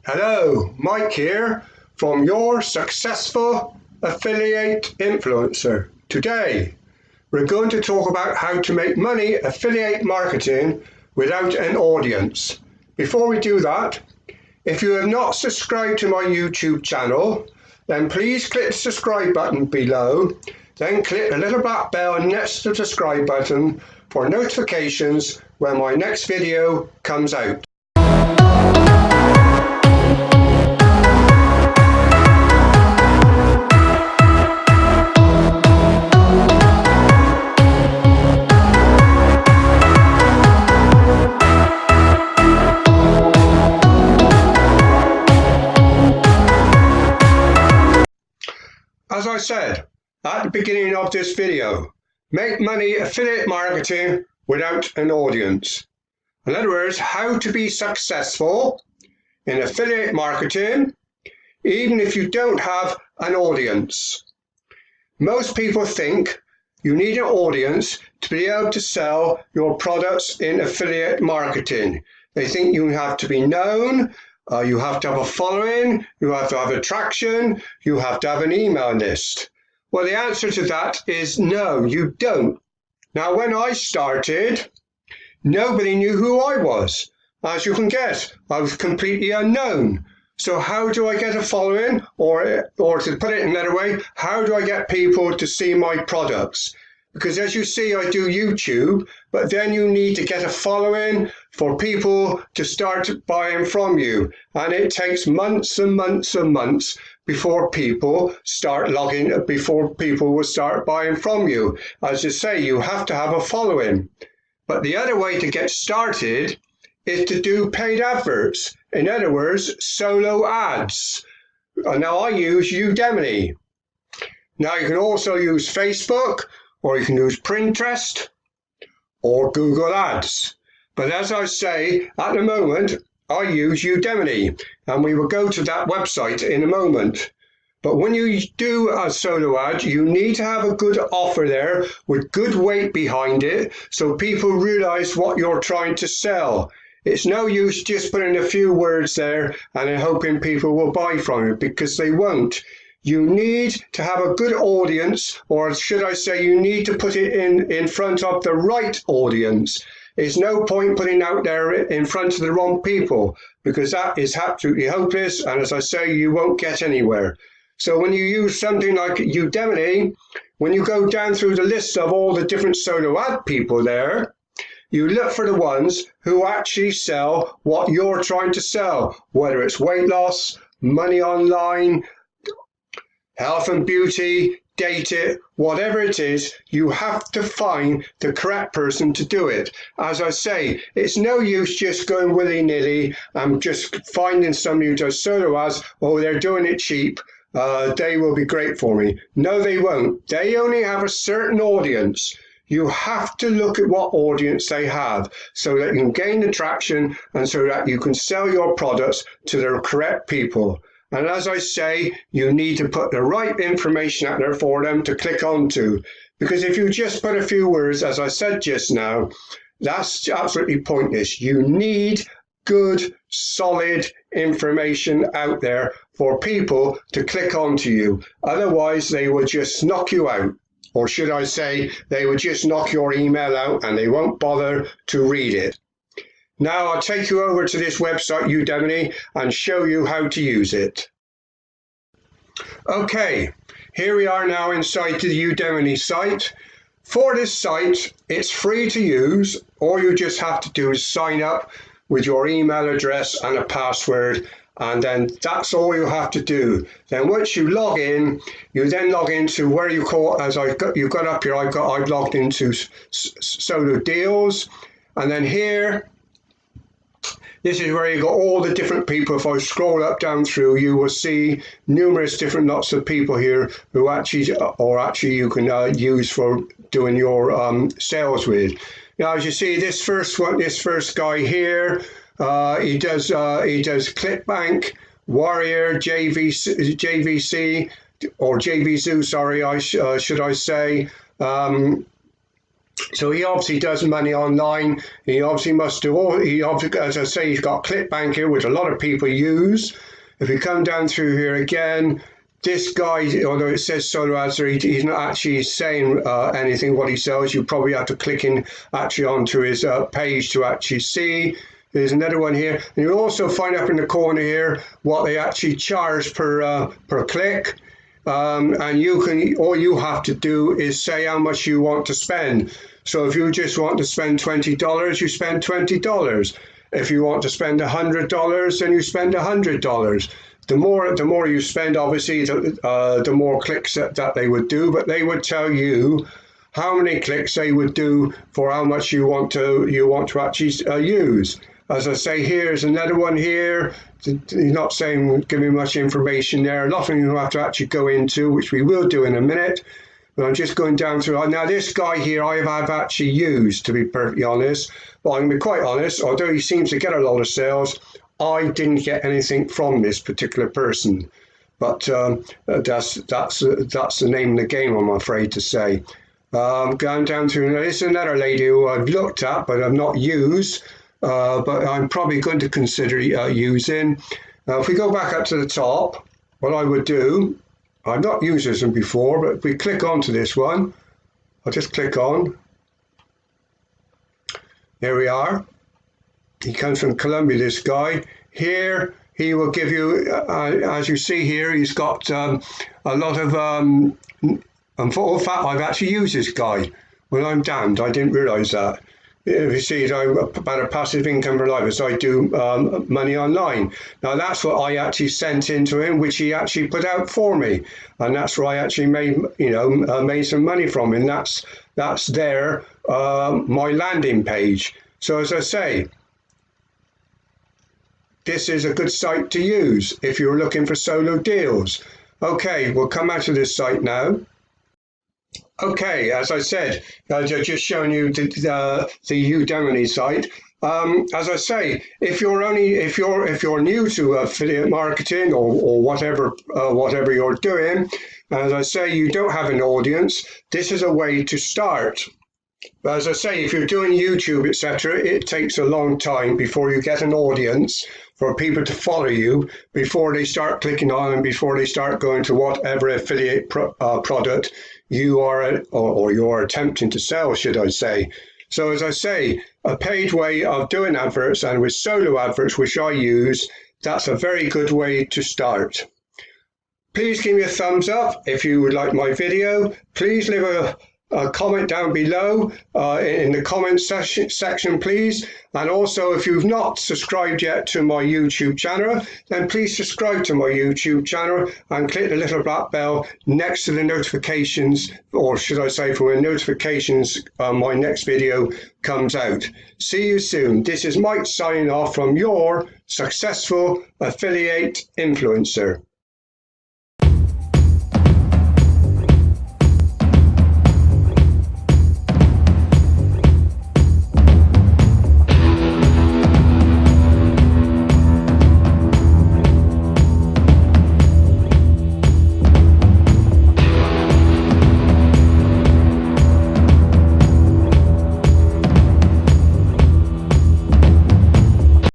Hello, Mike here from Your Successful Affiliate Influencer. Today, we're going to talk about how to make money affiliate marketing without an audience. Before we do that, if you have not subscribed to my YouTube channel, then please click the subscribe button below, then click the little black bell next to the subscribe button for notifications when my next video comes out. As I said at the beginning of this video, make money affiliate marketing without an audience. In other words, how to be successful in affiliate marketing even if you don't have an audience. Most people think you need an audience to be able to sell your products in affiliate marketing. They think you have to be known, you have to have a following, you have to have attraction, you have to have an email list. Well, the answer to that is no, you don't. Now, when I started, nobody knew who I was. As you can guess, I was completely unknown. So how do I get a following? Or to put it another way, how do I get people to see my products? Because as you see, I do YouTube, but then you need to get a following for people to start buying from you. And it takes months and months and months before people start before people will start buying from you. As you say, you have to have a following. But the other way to get started is to do paid adverts. In other words, solo ads. Now I use Udemy. Now you can also use Facebook, or you can use Pinterest or Google Ads. But as I say, at the moment, I use Udemy, and we will go to that website in a moment. But when you do a solo ad, you need to have a good offer there with good weight behind it so people realize what you're trying to sell. It's no use just putting a few words there and then hoping people will buy from you, because they won't. You need to have a good audience, or should I say, you need to put it in front of the right audience. There's no point putting out there in front of the wrong people, because that is absolutely hopeless. And as I say, you won't get anywhere. So when you use something like Udemy, when you go down through the list of all the different solo ad people there, you look for the ones who actually sell what you're trying to sell, whether it's weight loss, money online, health and beauty, date it, whatever it is, you have to find the correct person to do it. As I say, it's no use just going willy-nilly and just finding somebody who does solo ads, oh, they're doing it cheap, they will be great for me. No, they won't. They only have a certain audience. You have to look at what audience they have so that you can gain attraction and so that you can sell your products to the correct people. And as I say, you need to put the right information out there for them to click onto. Because if you just put a few words, as I said just now, that's absolutely pointless. You need good, solid information out there for people to click onto you. Otherwise, they will just knock you out. Or should I say, they will just knock your email out and they won't bother to read it. Now I'll take you over to this website, Udemy, and show you how to use it. Okay, here we are now inside the Udemy site. For this site, it's free to use. All you just have to do is sign up with your email address and a password, and then that's all you have to do. Then once you log in, you then log into where you call, as you've got up here, I've logged into Solo Deals, and then here, this is where you got all the different people. If I scroll up down through, you will see numerous different lots of people here who actually you can use for doing your sales with. Now, as you see, this first guy here, he does ClickBank, Warrior, JVC, or JVZoo, sorry, should I say. So he obviously does money online. He obviously must do all. He obviously, as I say, he's got ClickBank here, which a lot of people use. If we come down through here again, this guy, although it says solo answer, he's not actually saying anything what he sells. You probably have to click in actually onto his page to actually see. There's another one here. And you'll also find up in the corner here what they actually charge per click. And you can, all you have to do is say how much you want to spend. So if you just want to spend $20, you spend $20. If you want to spend $100, then you spend $100. The more you spend, obviously, the more clicks that they would do. But they would tell you how many clicks they would do for how much you want to actually use. As I say, here's another one here. He's not saying, giving much information there. A lot of them you have to actually go into, which we will do in a minute. But I'm just going down through. Now, this guy here I have actually used, to be perfectly honest. But I'm going to be quite honest, although he seems to get a lot of sales, I didn't get anything from this particular person. But that's the name of the game, I'm afraid to say. Going down through, now, this is another lady who I've looked at, but I've not used. But I'm probably going to consider using. Now, if we go back up to the top, what I would do, I've not used this one before, but if we click onto this one, I'll just click on. There we are. He comes from Colombia, this guy. Here, he will give you, as you see here, he's got a lot of, in fact, I've actually used this guy. Well, I'm damned, I didn't realise that. If you see, I'm about a passive income provider, so I do money online. Now that's what I actually sent into him, which he actually put out for me, and that's where I actually made, made some money from him. That's there, my landing page. So as I say, this is a good site to use if you're looking for solo deals. Okay, we'll come out of this site now. Okay, as I said, just showing you the Udemy site. As I say, if you're new to affiliate marketing or whatever you're doing, as I say, you don't have an audience, this is a way to start. But as I say, if you're doing YouTube, etc., it takes a long time before you get an audience for people to follow you, before they start clicking on and before they start going to whatever affiliate product you are or you're attempting to sell, should I say. So as I say, a paid way of doing adverts, and with solo adverts, which I use, that's a very good way to start. Please give me a thumbs up if you would like my video. Please leave a comment down below in the comment section, please. And also, if you've not subscribed yet to my YouTube channel, then please subscribe to my YouTube channel and click the little black bell next to the notifications, or should I say for when notifications my next video comes out. See you soon. This is Mike signing off from your successful affiliate influencer.